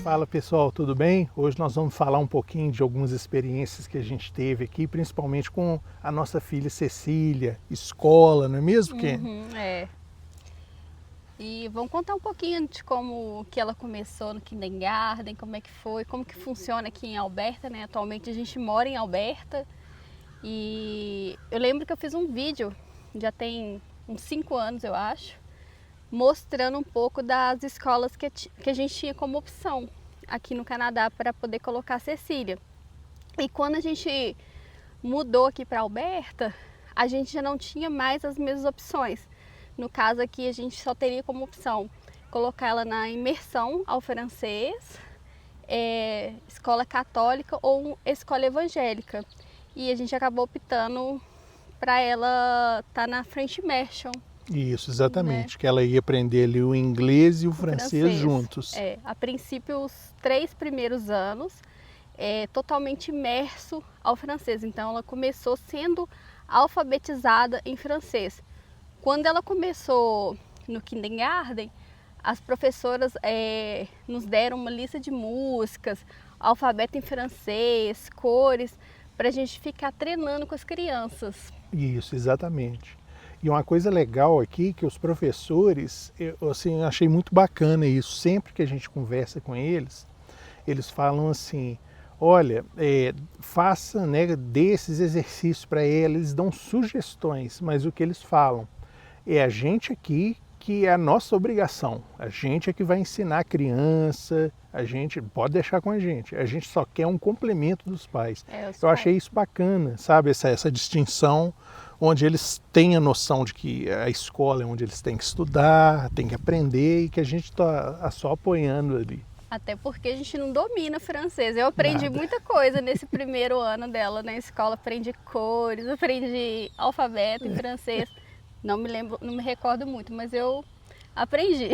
Fala pessoal, tudo bem? Hoje nós vamos falar um pouquinho de algumas experiências que a gente teve aqui, principalmente com a nossa filha Cecília, escola, não é mesmo, Ken? É. E vamos contar um pouquinho de como que ela começou no Kindergarten, como é que foi, como que funciona aqui em Alberta, né? Atualmente a gente mora em Alberta e eu lembro que eu fiz um vídeo, já tem uns 5 anos eu acho, mostrando um pouco das escolas que a gente tinha como opção aqui no Canadá para poder colocar a Cecília. E quando a gente mudou aqui para Alberta, a gente já não tinha mais as mesmas opções. No caso aqui, a gente só teria como opção colocar ela na imersão ao francês, escola católica ou escola evangélica. E a gente acabou optando para ela estar na French Immersion. Isso, exatamente, que ela ia aprender ali o inglês e o francês juntos. A princípio, os 3 primeiros anos totalmente imerso ao francês. Então, ela começou sendo alfabetizada em francês. Quando ela começou no Kindergarten, as professoras nos deram uma lista de músicas, alfabeto em francês, cores, para a gente ficar treinando com as crianças. Isso, exatamente. E uma coisa legal aqui que os professores, eu assim, achei muito bacana isso. Sempre que a gente conversa com eles, eles falam assim: olha, faça, né, dê esses exercícios para eles dão sugestões, mas o que eles falam é a gente aqui que é a nossa obrigação, a gente é que vai ensinar a criança, a gente pode deixar com a gente só quer um complemento dos pais. Eu achei isso bacana, sabe, essa distinção, onde eles têm a noção de que a escola é onde eles têm que estudar, têm que aprender e que a gente está só apoiando ali. Até porque a gente não domina francês. Eu aprendi muita coisa nesse primeiro ano dela na escola. Aprendi cores, aprendi alfabeto em francês. Não me lembro, não me recordo muito, mas eu aprendi.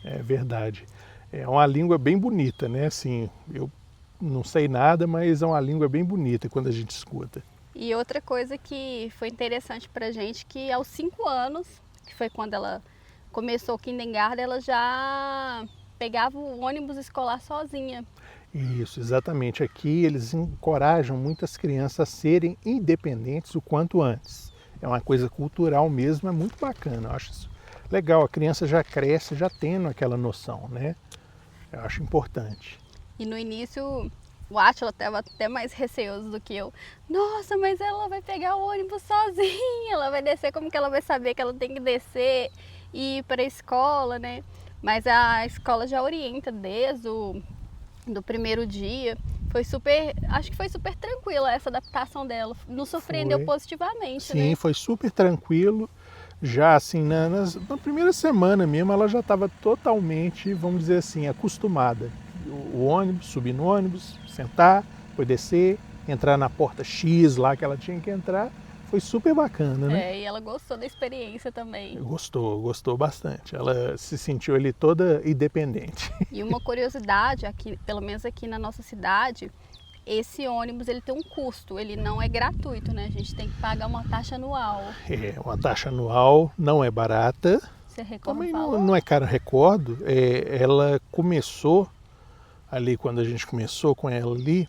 É verdade. É uma língua bem bonita, né? Assim, eu não sei nada, mas é uma língua bem bonita quando a gente escuta. E outra coisa que foi interessante pra gente, que aos 5 anos, que foi quando ela começou o Kindergarten, ela já pegava o ônibus escolar sozinha. Isso, exatamente. Aqui eles encorajam muitas crianças a serem independentes o quanto antes. É uma coisa cultural mesmo, é muito bacana. Eu acho isso legal. A criança já cresce, já tendo aquela noção, né? Eu acho importante. E no início, o Átila estava até mais receoso do que eu. Nossa, mas ela vai pegar o ônibus sozinha, ela vai descer, como que ela vai saber que ela tem que descer e ir para a escola, né? Mas a escola já orienta desde do primeiro dia. Acho que foi super tranquila essa adaptação dela. Nos surpreendeu positivamente, Sim, né? Sim, foi super tranquilo. Já assim, na primeira semana mesmo, ela já estava totalmente, vamos dizer assim, acostumada. O ônibus, subir no ônibus, sentar, depois descer, entrar na porta X lá que ela tinha que entrar. Foi super bacana, né? E ela gostou da experiência também. Gostou bastante. Ela se sentiu ali toda independente. E uma curiosidade, aqui, pelo menos aqui na nossa cidade, esse ônibus ele tem um custo, ele não é gratuito, né? A gente tem que pagar uma taxa anual. Uma taxa anual, não é barata. Você recorda? Também não é caro, recordo. Ela começou ali, quando a gente começou com ela ali,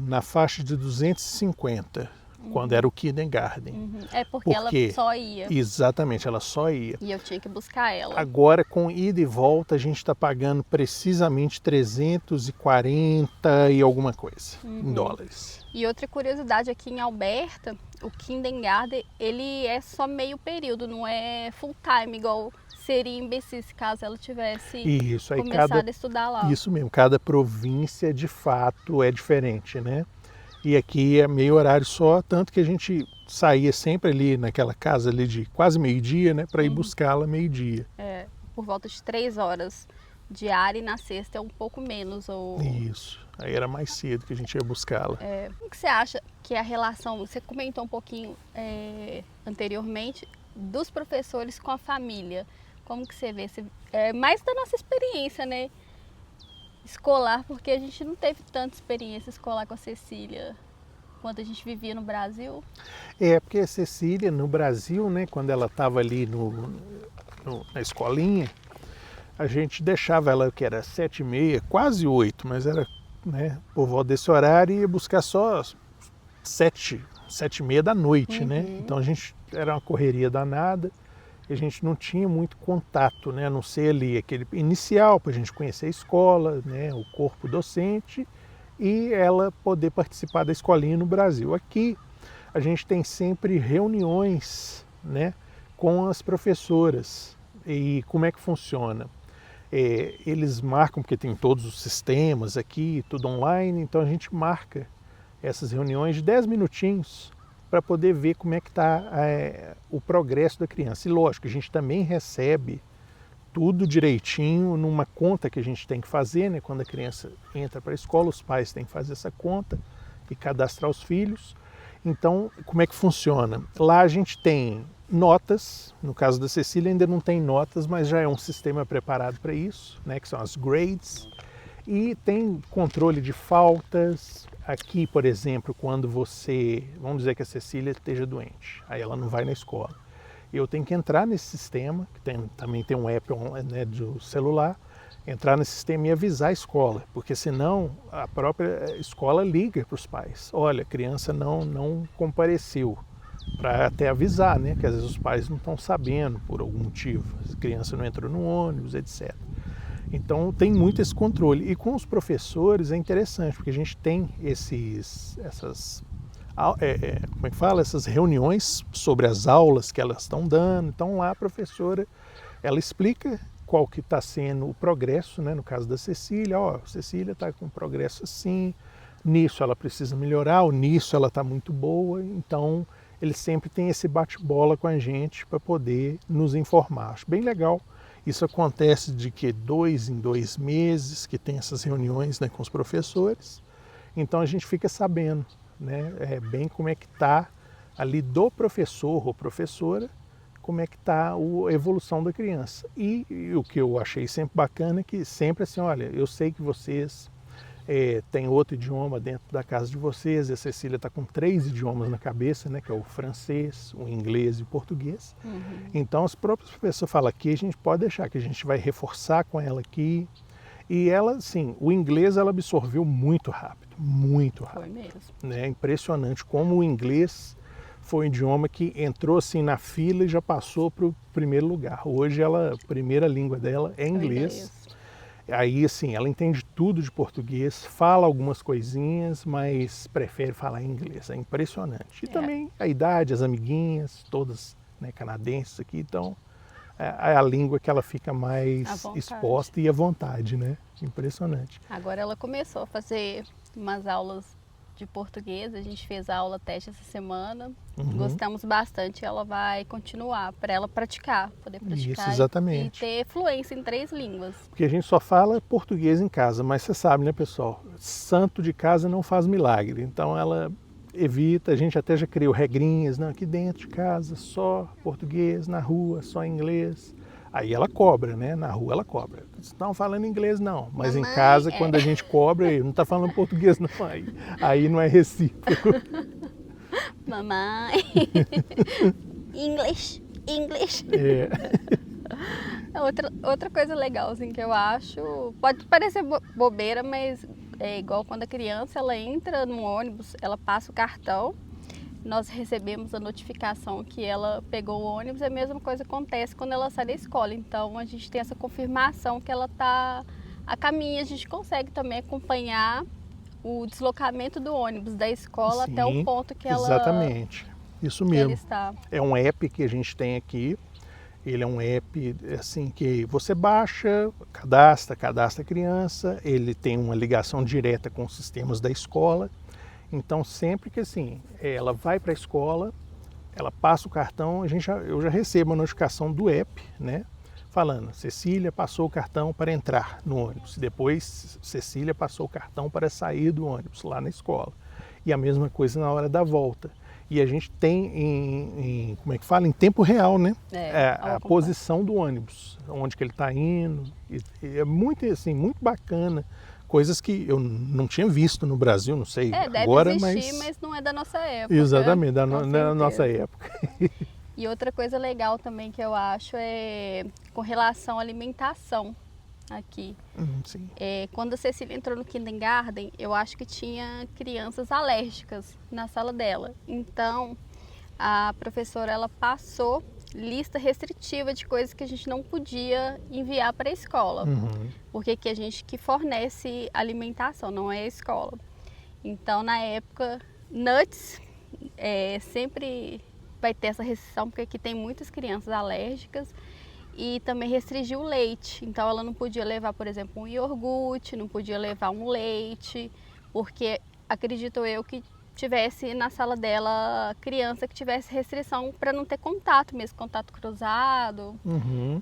na faixa de 250. Quando era o Kindergarten. É porque ela só ia. Exatamente, ela só ia. E eu tinha que buscar ela. Agora, com ida e volta, a gente está pagando precisamente 340 e alguma coisa em dólares. E outra curiosidade, aqui em Alberta, o Kindergarten, ele é só meio período, não é full time, igual seria em BC, caso ela tivesse começado a estudar lá. Isso mesmo, cada província de fato é diferente, né? E aqui é meio horário só, tanto que a gente saía sempre ali naquela casa ali de quase meio-dia, né, para ir buscá-la meio-dia. Por volta de 3 horas diária, e na sexta é um pouco menos. Isso, aí era mais cedo que a gente ia buscá-la. O que você acha que a relação, você comentou um pouquinho anteriormente, dos professores com a família, como que você vê? Mais da nossa experiência, né? Escolar, porque a gente não teve tanta experiência escolar com a Cecília quanto a gente vivia no Brasil. Porque a Cecília no Brasil, né, quando ela estava ali na escolinha, a gente deixava ela, que era 7h30, quase 8, mas era, né, por volta desse horário, e ia buscar só 7h30 da noite, né? Então a gente, era uma correria danada, e a gente não tinha muito contato, né? A não ser ali aquele inicial, para a gente conhecer a escola, né? O corpo docente, e ela poder participar da escolinha no Brasil. Aqui a gente tem sempre reuniões, né, com as professoras. E como é que funciona? Eles marcam, porque tem todos os sistemas aqui, tudo online, então a gente marca essas reuniões de 10 minutinhos para poder ver como é que está o progresso da criança. E lógico, a gente também recebe tudo direitinho numa conta que a gente tem que fazer, né? Quando a criança entra para a escola, os pais têm que fazer essa conta e cadastrar os filhos. Então, como é que funciona? Lá a gente tem notas, no caso da Cecília ainda não tem notas, mas já é um sistema preparado para isso, né? Que são as grades, e tem controle de faltas. Aqui, por exemplo, quando vamos dizer que a Cecília esteja doente, aí ela não vai na escola. Eu tenho que entrar nesse sistema, que também tem um app, né, do celular, entrar nesse sistema e avisar a escola, porque senão a própria escola liga para os pais. Olha, a criança não compareceu, para até avisar, né, que às vezes os pais não estão sabendo por algum motivo, a criança não entrou no ônibus, etc. Então tem muito esse controle. E com os professores é interessante, porque a gente tem como é que fala? Essas reuniões sobre as aulas que elas estão dando. Então lá a professora, ela explica qual que está sendo o progresso, né? No caso da Cecília, Cecília está com progresso assim, nisso ela precisa melhorar, ou nisso ela está muito boa. Então eles sempre têm esse bate-bola com a gente para poder nos informar. Acho bem legal. Isso acontece de que 2 em 2 meses que tem essas reuniões, né, com os professores. Então a gente fica sabendo, né, bem como é que está ali do professor ou professora, como é que está a evolução da criança. E o que eu achei sempre bacana é que sempre assim, olha, eu sei que vocês têm outro idioma dentro da casa de vocês, e a Cecília está com 3 idiomas na cabeça, né, que é o francês, o inglês e o português. Então os próprios professores falam aqui, a gente pode deixar, que a gente vai reforçar com ela aqui. E ela, assim, o inglês ela absorveu muito rápido, muito rápido. Foi mesmo. Né? Impressionante como o inglês foi um idioma que entrou assim na fila e já passou para o primeiro lugar. Hoje a primeira língua dela é inglês. Aí, assim, ela entende tudo de português, fala algumas coisinhas, mas prefere falar inglês. É impressionante. E também a idade, as amiguinhas, todas, né, canadenses aqui, então é a língua que ela fica mais exposta e à vontade, né? Impressionante. Agora ela começou a fazer umas aulas de português, a gente fez a aula teste essa semana, gostamos bastante, ela vai continuar para ela praticar, poder praticar. Isso, exatamente. E ter fluência em 3 línguas. Porque a gente só fala português em casa, mas você sabe, né, pessoal, santo de casa não faz milagre, então ela evita, a gente até já criou regrinhas, né, aqui dentro de casa só português, na rua só inglês. Aí ela cobra, né? Na rua ela cobra. Estão falando inglês não, mas mamãe, em casa quando a gente cobra, ele não está falando português não, aí não é recíproco. Mamãe, English. Outra coisa legal assim, que eu acho, pode parecer bobeira, mas é igual quando a criança ela entra no ônibus, ela passa o cartão, nós recebemos a notificação que ela pegou o ônibus, a mesma coisa acontece quando ela sai da escola. Então a gente tem essa confirmação que ela está a caminho, a gente consegue também acompanhar o deslocamento do ônibus da escola. Sim, até o ponto que ela exatamente, isso mesmo. Está. É um app que a gente tem aqui. Ele é um app assim que você baixa, cadastra a criança, ele tem uma ligação direta com os sistemas da escola. Então sempre que assim, ela vai para a escola, ela passa o cartão, eu já recebo a notificação do app, né? Falando, Cecília passou o cartão para entrar no ônibus. Depois, Cecília passou o cartão para sair do ônibus lá na escola. E a mesma coisa na hora da volta. E a gente tem como é que fala? Em tempo real, né? A posição do ônibus, onde que ele está indo. E é muito, assim, muito bacana. Coisas que eu não tinha visto no Brasil, não sei agora, deve existir, mas não é da nossa época. Exatamente, da nossa época. E outra coisa legal também que eu acho é com relação à alimentação. aqui. Sim. Quando a Cecília entrou no kindergarten, eu acho que tinha crianças alérgicas na sala dela. Então, a professora ela passou lista restritiva de coisas que a gente não podia enviar para a escola. Porque aqui a gente que fornece alimentação, não é a escola. Então, na época, nuts sempre vai ter essa restrição, porque aqui tem muitas crianças alérgicas. E também restringiu o leite. Então, ela não podia levar, por exemplo, um iogurte, não podia levar um leite, porque acredito eu que tivesse na sala dela criança que tivesse restrição para não ter contato mesmo, contato cruzado.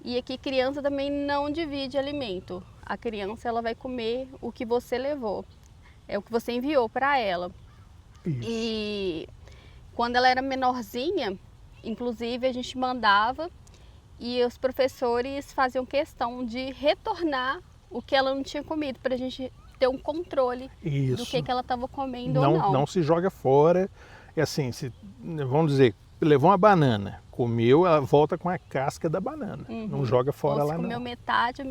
E aqui criança também não divide alimento. A criança ela vai comer o que você levou, é o que você enviou para ela. Isso. E quando ela era menorzinha, inclusive a gente mandava e os professores faziam questão de retornar o que ela não tinha comido para a gente ter um controle Isso. do que ela estava comendo ou não. Não se joga fora. É assim, vamos dizer, levou uma banana, comeu, ela volta com a casca da banana. Não joga fora lá não. Comeu metade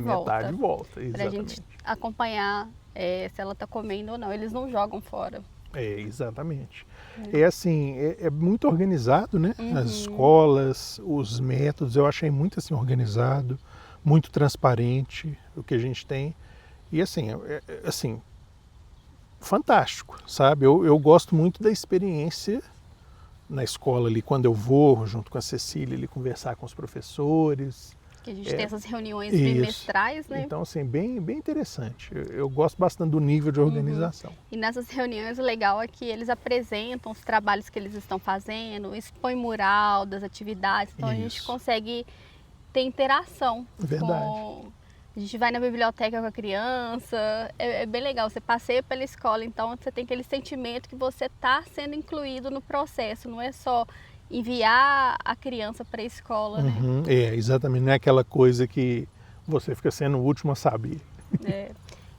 volta. Metade volta, exatamente. Para a gente acompanhar se ela está comendo ou não. Eles não jogam fora. Exatamente. É assim, é muito organizado, né? As escolas, os métodos, eu achei muito assim organizado, muito transparente o que a gente tem. E assim, fantástico, sabe? Eu gosto muito da experiência na escola ali, quando eu vou junto com a Cecília ali conversar com os professores. Que a gente tem essas reuniões bimestrais, né? Então, assim, bem interessante. Eu gosto bastante do nível de organização. E nessas reuniões o legal é que eles apresentam os trabalhos que eles estão fazendo, expõem mural das atividades, então a gente consegue ter interação. Verdade. A gente vai na biblioteca com a criança, é bem legal. Você passeia pela escola, então você tem aquele sentimento que você está sendo incluído no processo, não é só enviar a criança para a escola, né? Exatamente. Não é aquela coisa que você fica sendo o último a saber.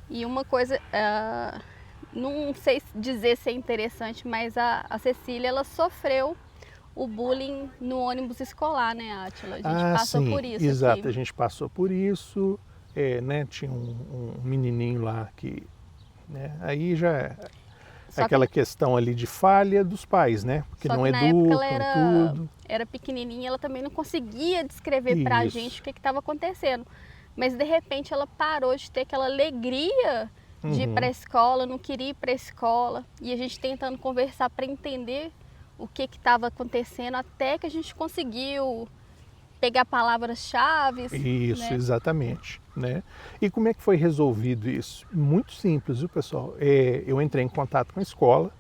E uma coisa, não sei dizer se é interessante, mas a Cecília, ela sofreu o bullying no ônibus escolar, né, Átila? A gente passou por isso. Exato, aqui. A gente passou por isso. Né, tinha um menininho lá que, né, aí já aquela questão ali de falha dos pais, né, porque não educam tudo. Era pequenininha, ela também não conseguia descrever pra gente o que estava acontecendo, mas de repente ela parou de ter aquela alegria de ir para a escola, não queria ir para a escola, e a gente tentando conversar para entender o que estava acontecendo, até que a gente conseguiu pegar palavras-chave. Isso, né? Exatamente. Né? E como é que foi resolvido isso? Muito simples, viu, pessoal? Eu entrei em contato com a escola,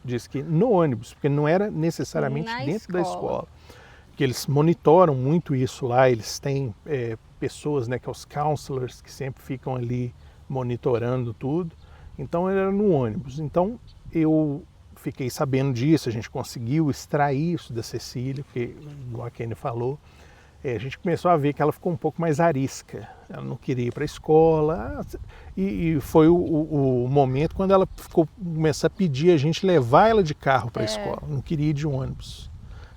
disse que no ônibus, porque não era necessariamente dentro da escola, que eles monitoram muito isso lá, eles têm pessoas, né, que são os counselors, que sempre ficam ali monitorando tudo, então era no ônibus. Então eu fiquei sabendo disso, a gente conseguiu extrair isso da Cecília, porque, igual a Kenny falou, a gente começou a ver que ela ficou um pouco mais arisca, ela não queria ir para a escola, e foi o momento quando ela começou a pedir a gente levar ela de carro para a escola, não queria ir de ônibus.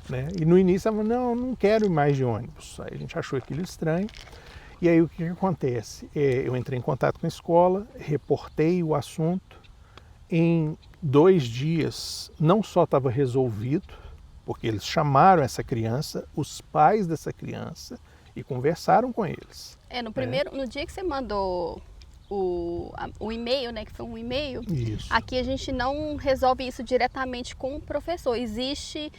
Né? E no início ela falou, não quero ir mais de ônibus, aí a gente achou aquilo estranho, e aí o que acontece? Eu entrei em contato com a escola, reportei o assunto, em 2 dias não só estava resolvido, porque eles chamaram essa criança, os pais dessa criança, e conversaram com eles. No dia que você mandou o e-mail, né, que foi um e-mail, isso. Aqui a gente não resolve isso diretamente com o professor. Existe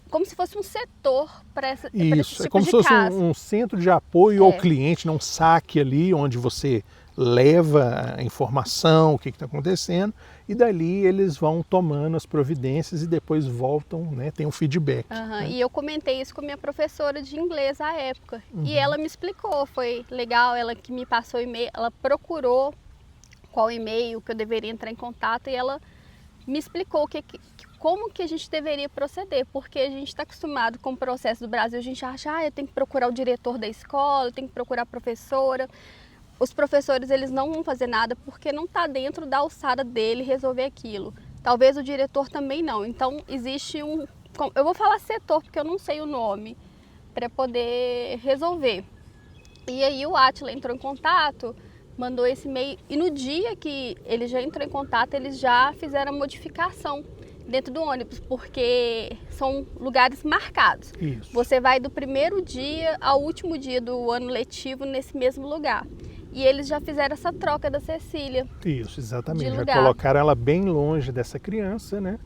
como se fosse um setor para esse tipo de caso. Isso, como se fosse um centro de apoio ao cliente, um saque ali onde você leva a informação, o que está acontecendo, e dali eles vão tomando as providências e depois voltam, né, tem um feedback. Né? E eu comentei isso com a minha professora de inglês à época, e ela me explicou, foi legal, ela que me passou o e-mail, ela procurou qual e-mail que eu deveria entrar em contato, e ela me explicou como que a gente deveria proceder, porque a gente está acostumado com o processo do Brasil, a gente acha, eu tenho que procurar o diretor da escola, eu tenho que procurar a professora. Os professores, eles não vão fazer nada porque não está dentro da alçada dele resolver aquilo. Talvez o diretor também não. Então, existe eu vou falar setor porque eu não sei o nome, para poder resolver. E aí o Átila entrou em contato, mandou esse e-mail, e no dia que ele já entrou em contato, eles já fizeram a modificação dentro do ônibus, porque são lugares marcados. Isso. Você vai do primeiro dia ao último dia do ano letivo nesse mesmo lugar. E eles já fizeram essa troca da Cecília. Isso, exatamente. De Já lugar. colocaram ela bem longe dessa criança, né?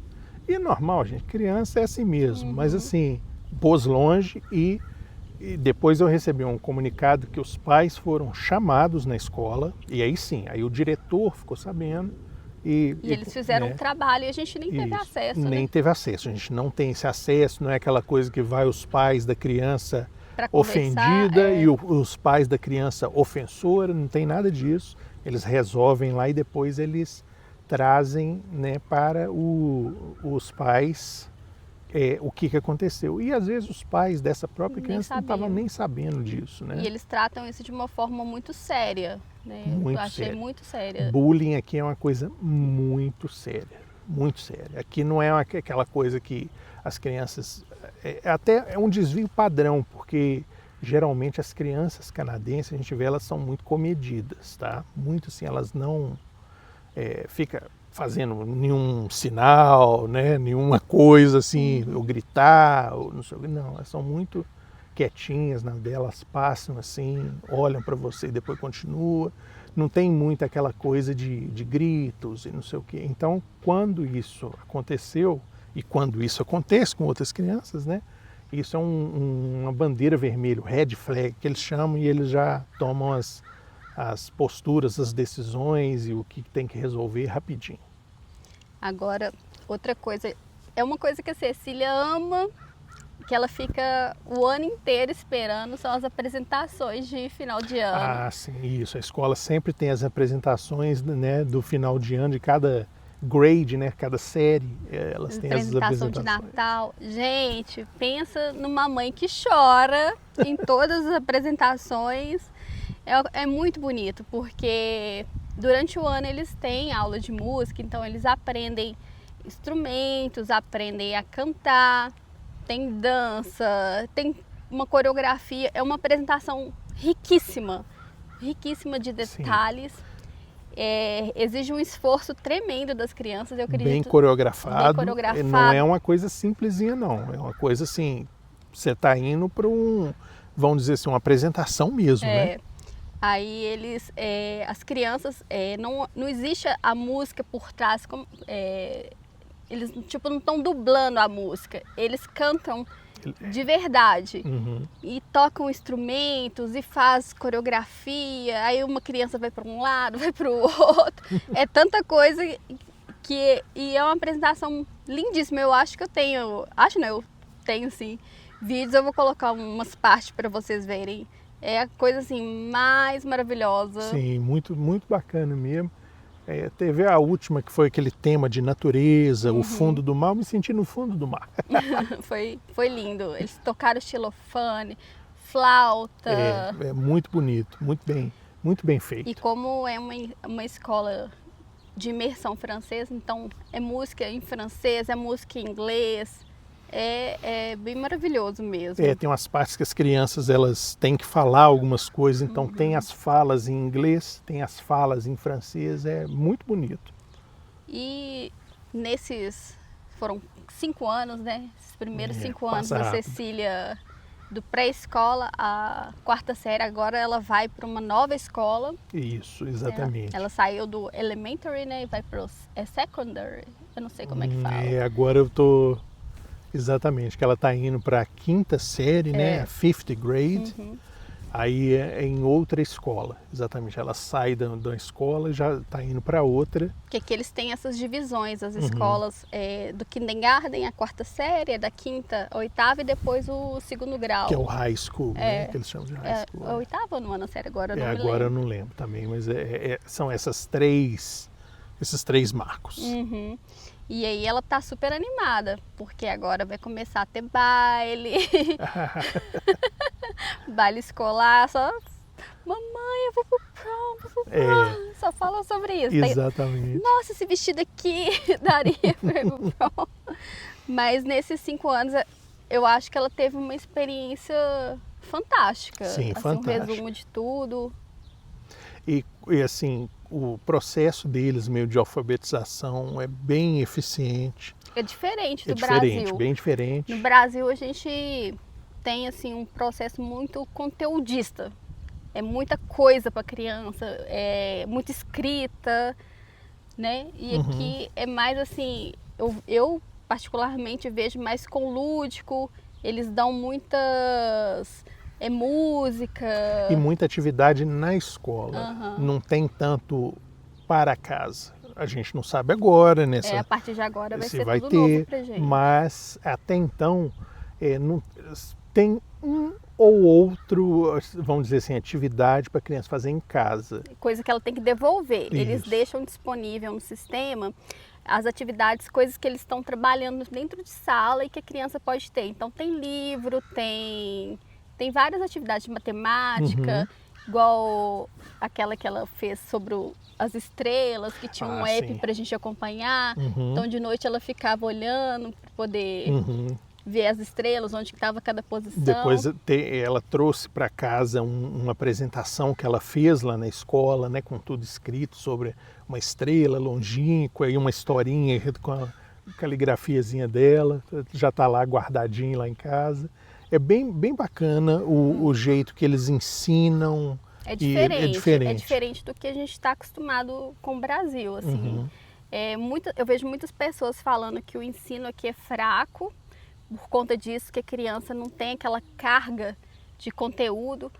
E é normal, gente, criança é assim mesmo, mas assim, pôs longe e depois eu recebi um comunicado que os pais foram chamados na escola, e aí sim, aí o diretor ficou sabendo. E eles fizeram um trabalho e a gente nem teve acesso, nem né? teve acesso, a gente não tem esse acesso, não é aquela coisa que vai os pais da criança Pra ofendida conversar, e os pais da criança ofensora, não tem nada disso. Eles resolvem lá e depois eles trazem, né, para os pais o que aconteceu. E às vezes os pais dessa própria criança não estavam nem sabendo disso, né? E eles tratam isso de uma forma muito séria, né? Muito Eu achei séria. muito séria. Bullying aqui é uma coisa muito séria, muito séria. Aqui não é aquela coisa que as crianças... Até é um desvio padrão, porque geralmente as crianças canadenses, a gente vê, elas são muito comedidas, tá? Muito assim, elas não fica fazendo nenhum sinal, né? Nenhuma coisa assim, ou gritar, ou não sei o que. Não, elas são muito quietinhas na dela, elas passam assim, olham para você e depois continua. Não tem muito aquela coisa de gritos e não sei o que. Então, quando isso aconteceu, e quando isso acontece com outras crianças, né? Isso é uma bandeira vermelha, red flag, que eles chamam, e eles já tomam as posturas, as decisões e o que tem que resolver rapidinho. Agora, outra coisa, é uma coisa que a Cecília ama, que ela fica o ano inteiro esperando, são as apresentações de final de ano. Ah, sim, isso. A escola sempre tem as apresentações, né, do final de ano de cada grade, né, cada série, elas têm as Apresentação de Natal. Gente, pensa numa mãe que chora em todas as apresentações. É muito bonito, porque durante o ano eles têm aula de música, então eles aprendem instrumentos, aprendem a cantar, tem dança, tem uma coreografia, é uma apresentação riquíssima, riquíssima de detalhes. Exige um esforço tremendo das crianças, eu acredito. Bem coreografado. Bem coreografado. Não é uma coisa simplesinha, não. É uma coisa assim, você está indo para vamos dizer assim, uma apresentação mesmo, né? Aí eles, as crianças, não existe a música por trás, eles tipo não estão dublando a música, eles cantam de verdade. E tocam instrumentos e faz coreografia, aí uma criança vai para um lado, vai para o outro, é tanta coisa e é uma apresentação lindíssima. Eu acho que eu tenho, eu tenho sim vídeos, eu vou colocar umas partes para vocês verem. É a coisa assim mais maravilhosa. Sim, muito, muito bacana mesmo. Teve a última que foi aquele tema de natureza, o fundo do mar. Eu me senti no fundo do mar. Foi lindo. Eles tocaram xilofone, flauta. É muito bonito, muito bem feito. E como é uma escola de imersão francesa, então é música em francês, é música em inglês. É bem maravilhoso mesmo. Tem umas partes que as crianças elas têm que falar algumas coisas, então tem as falas em inglês, tem as falas em francês, é muito bonito. E foram 5 anos, né? Esses primeiros 5 anos da rápido. Cecília, do pré-escola à 4ª série, agora ela vai para uma nova escola. Isso, exatamente. Ela saiu do elementary, né? E vai para o secondary, eu não sei como é que fala. Agora eu tô... Exatamente, que ela está indo para a 5ª série, né? A 5th grade. Aí é em outra escola, exatamente. Ela sai da escola e já está indo para outra. Porque aqui eles têm essas divisões, as escolas do kindergarten, a 4ª série, da 5ª a 8ª e depois o 2º grau. Que é o high school, né? Que eles chamam de high school. A 8ª ou 9ª série, agora eu não me lembro. Agora eu não lembro também, mas são esses três marcos. E aí ela tá super animada, porque agora vai começar a ter baile, baile escolar, só mamãe, eu vou pro prom, só fala sobre isso. Exatamente. Nossa, esse vestido aqui daria pra ir pro prom. Mas nesses 5 anos, eu acho que ela teve uma experiência fantástica. Sim, assim, fantástica. Um resumo de tudo. E assim, o processo deles, meio de alfabetização, é bem eficiente. É diferente do É diferente, Brasil. bem diferente. No Brasil a gente tem assim um processo muito conteudista. É muita coisa para criança, é muita escrita, né? E aqui é mais assim, eu particularmente vejo mais com lúdico. Eles dão muitas música. E muita atividade na escola. Não tem tanto para casa. A gente não sabe agora, A partir de agora vai se ser vai tudo ter, novo pra gente. mas até então não, tem um ou outro, vamos dizer assim, atividade para a criança fazer em casa. Coisa que ela tem que devolver. Isso. Eles deixam disponível no sistema as atividades, coisas que eles estão trabalhando dentro de sala e que a criança pode ter. Então tem livro, tem várias atividades de matemática, igual aquela que ela fez sobre as estrelas, que tinha um app para a gente acompanhar. Então de noite ela ficava olhando para poder ver as estrelas, onde estava cada posição. Depois ela trouxe para casa uma apresentação que ela fez lá na escola, né, com tudo escrito sobre uma estrela longínqua e uma historinha com a caligrafiazinha dela. Já está lá guardadinho lá em casa. É bem bacana o jeito que eles ensinam. É diferente do que a gente está acostumado com o Brasil. Assim. Eu vejo muitas pessoas falando que o ensino aqui é fraco, por conta disso, que a criança não tem aquela carga de conteúdo.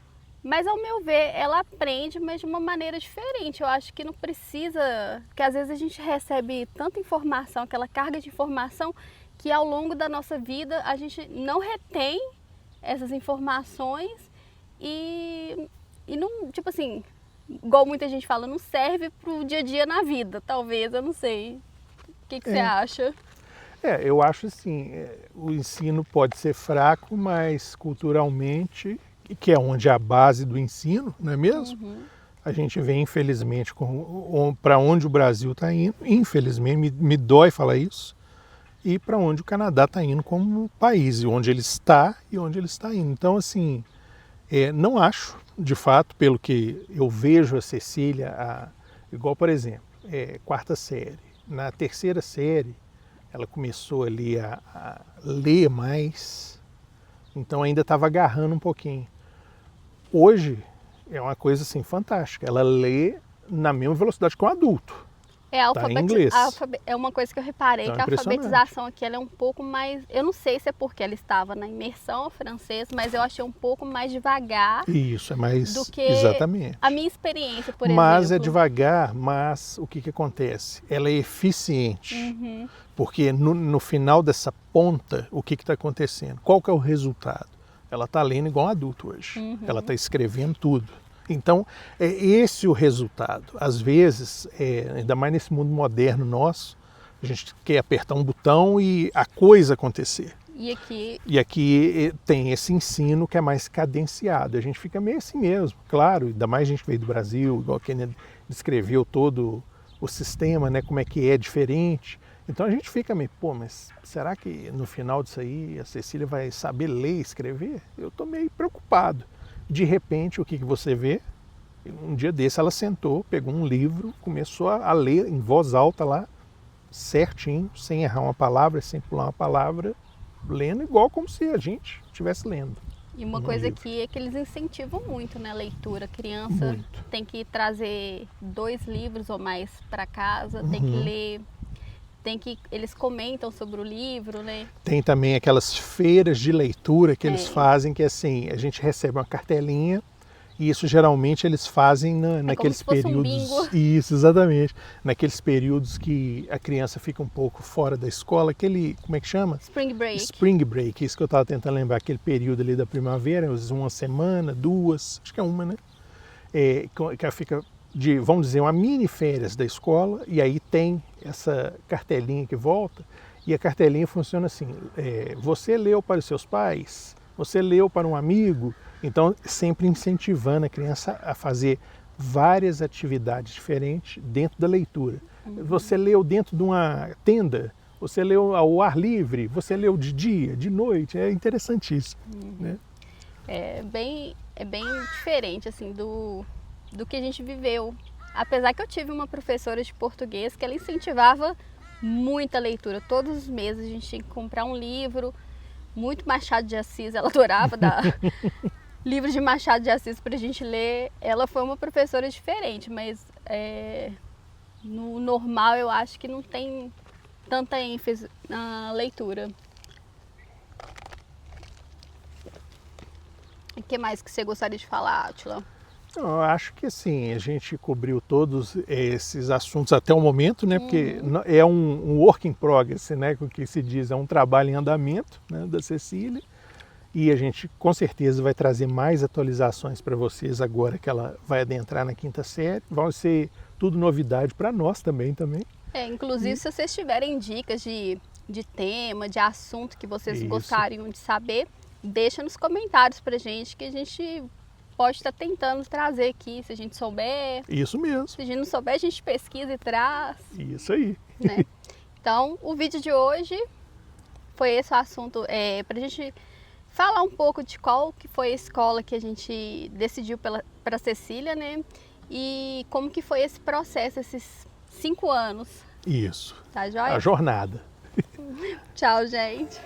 Mas, ao meu ver, ela aprende, mas de uma maneira diferente. Eu acho que não precisa... Porque, às vezes, a gente recebe tanta informação, aquela carga de informação, que, ao longo da nossa vida, a gente não retém essas informações e não, tipo assim, igual muita gente fala, não serve para o dia a dia na vida. Talvez, eu não sei. O que você acha? Eu acho assim, o ensino pode ser fraco, mas culturalmente, que é onde é a base do ensino, não é mesmo? A gente vê, infelizmente, para onde o Brasil está indo, infelizmente, me dói falar isso, e para onde o Canadá está indo como país, e onde ele está indo. Então, assim, não acho, de fato, pelo que eu vejo a Cecília, igual, por exemplo, quarta série. Na terceira série, ela começou ali a ler mais, então ainda estava agarrando um pouquinho. Hoje é uma coisa assim fantástica, ela lê na mesma velocidade que um adulto. Tá em inglês. É uma coisa que eu reparei, Então, que a alfabetização aqui ela é um pouco mais... Eu não sei se é porque ela estava na imersão ao francês, mas eu achei um pouco mais devagar. Isso, é mais... Do que exatamente. a minha experiência, por mas exemplo. É devagar, mas o que acontece? Ela é eficiente. Porque no final dessa ponta, o que está acontecendo? Qual que é o resultado? Ela está lendo igual um adulto hoje. Ela está escrevendo tudo. Então, é esse o resultado. Às vezes, ainda mais nesse mundo moderno nosso, a gente quer apertar um botão e a coisa acontecer. E aqui tem esse ensino que é mais cadenciado. A gente fica meio assim mesmo, claro, ainda mais a gente veio do Brasil, igual quem descreveu todo o sistema, né, como é que é diferente. Então a gente fica meio, mas será que no final disso aí a Cecília vai saber ler e escrever? Eu estou meio preocupado. De repente, o que você vê? Um dia desse ela sentou, pegou um livro, começou a ler em voz alta lá, certinho, sem errar uma palavra, sem pular uma palavra, lendo igual como se a gente estivesse lendo. E uma coisa aqui é que eles incentivam muito, né, a leitura. A criança tem que trazer 2 livros ou mais para casa, tem que ler... Eles comentam sobre o livro, né? Tem também aquelas feiras de leitura que eles fazem, que assim, a gente recebe uma cartelinha e isso geralmente eles fazem naqueles períodos. Um bingo. Isso, exatamente. Naqueles períodos que a criança fica um pouco fora da escola, como é que chama? Spring Break. Spring Break, isso que eu estava tentando lembrar, aquele período ali da primavera, às vezes uma semana, 2, acho que é uma, né? Que fica vamos dizer, uma mini férias da escola, e aí tem essa cartelinha que volta, e a cartelinha funciona assim, você leu para os seus pais, você leu para um amigo, então sempre incentivando a criança a fazer várias atividades diferentes dentro da leitura. Você leu dentro de uma tenda, você leu ao ar livre, você leu de dia, de noite, é interessantíssimo. Né? É bem diferente assim do que a gente viveu. Apesar que eu tive uma professora de português que ela incentivava muita leitura. Todos os meses a gente tinha que comprar um livro, muito Machado de Assis, ela adorava dar livros de Machado de Assis para a gente ler. Ela foi uma professora diferente, mas no normal eu acho que não tem tanta ênfase na leitura. O que mais que você gostaria de falar, Atila? Eu acho que assim, a gente cobriu todos esses assuntos até o momento, né? Porque é um work in progress, né? Com que se diz, é um trabalho em andamento, né, da Cecília. E a gente com certeza vai trazer mais atualizações para vocês agora que ela vai adentrar na quinta série. Vai ser tudo novidade para nós também. Inclusive, se vocês tiverem dicas de tema, de assunto que vocês Isso. gostariam de saber, deixa nos comentários pra gente, que a gente pode estar tentando trazer aqui, se a gente souber. Isso mesmo. Se a gente não souber, a gente pesquisa e traz. Isso aí. Né? Então, o vídeo de hoje foi esse o assunto, pra gente falar um pouco de qual que foi a escola que a gente decidiu para Cecília, né? E como que foi esse processo, esses 5 anos. Isso. Tá joia? A jornada. Tchau, gente.